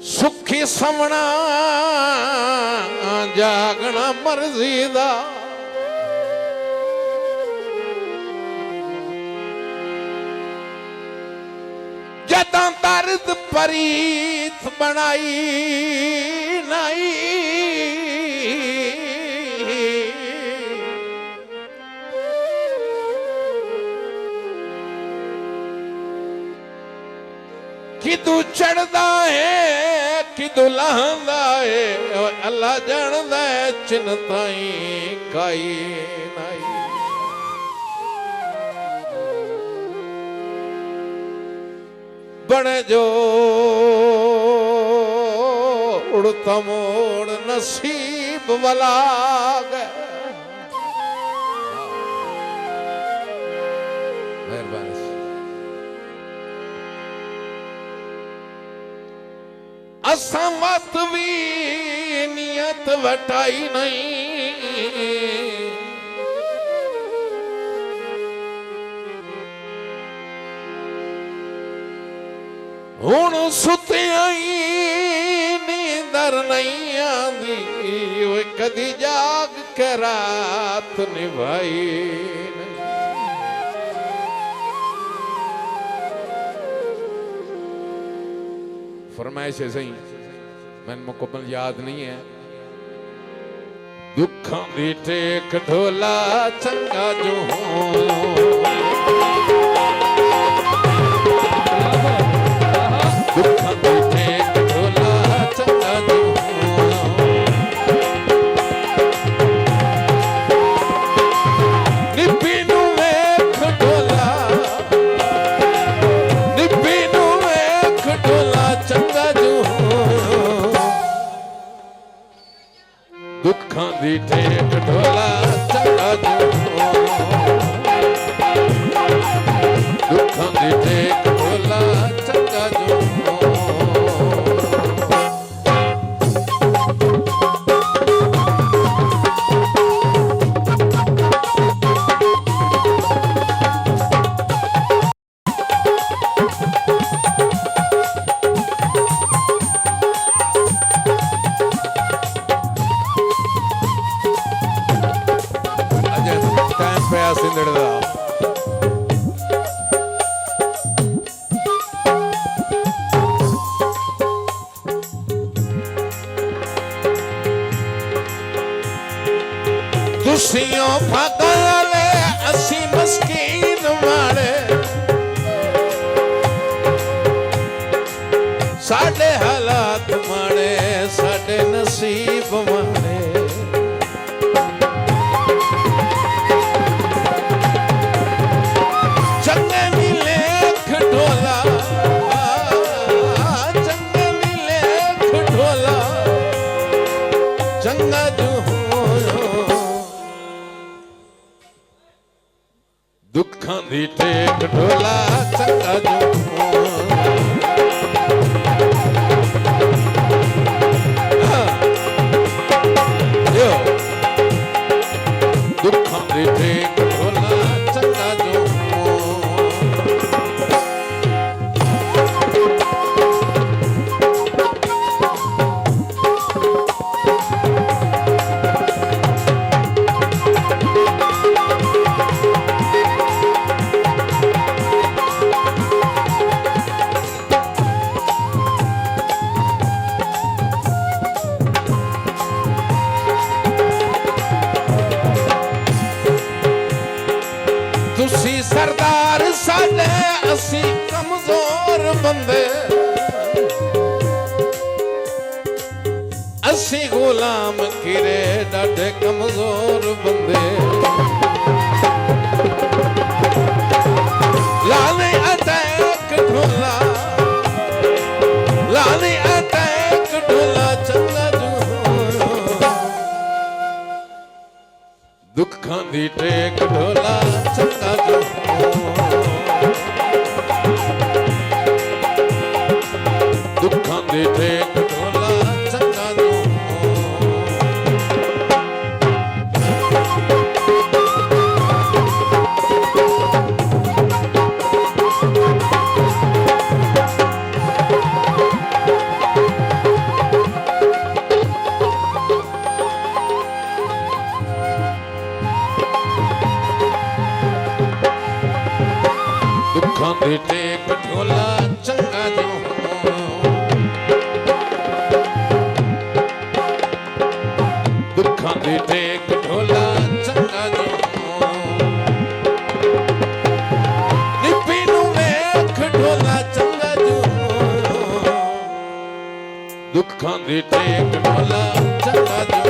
सुखी समना जागना मर्जी दा जदा दर्द परीत बनाई नहीं किदू चढ़दा है किदू लहंदा है अल्लाह जानदा है चिंताई काई नहीं बने जो उड़ता मोड़ नसीब वाला गए मेहरबानी असा मत भी नियत वटाई नहीं हुण सुतिया नींदर नहीं आंदी कदी जाग के रात निभाई नहीं फरमाइश है सही मैंने मुकम्मल याद नहीं है दुखों दी टेक ढोला चंगा जो दुखों दी टेक ढोला चंगा जो निब्बी नू वेख ढोला निब्बी नू वेख ढोला चंगा जो दुखों दी टेक ढोला चंगा जो दुखों दी टेक ढोला चंगा जो खुशियों फगले असी मस्कीन मारे साडे हालात मारे साडे नसीब मारे चंगे नी लेख ढोला चंगे नी लेख ढोला चंगा जो दुखों दी टेक ढोला चंगा जो दुखों दी टेक ढोला चंगा जो सरदार साडे असी कमजोर बंदे असी गुलाम किरे डाडे कमजोर बंदे लाने अटैक ढोला लाने अटैक ढोला चंगा जो दुखों दी टेक ढोला चंगा जो दुखों दी टेक ढोला चंगा जो ਦੀ ਟੇਕ ਢੋਲਾ ਚੰਗਾ ਜੋ ਨਿੱਪੀ ਨੂੰ ਵੇਖ ਢੋਲਾ ਚੰਗਾ ਜੋ ਦੁੱਖਾਂ ਦੀ ਟੇਕ ਢੋਲਾ ਚੰਗਾ ਜੋ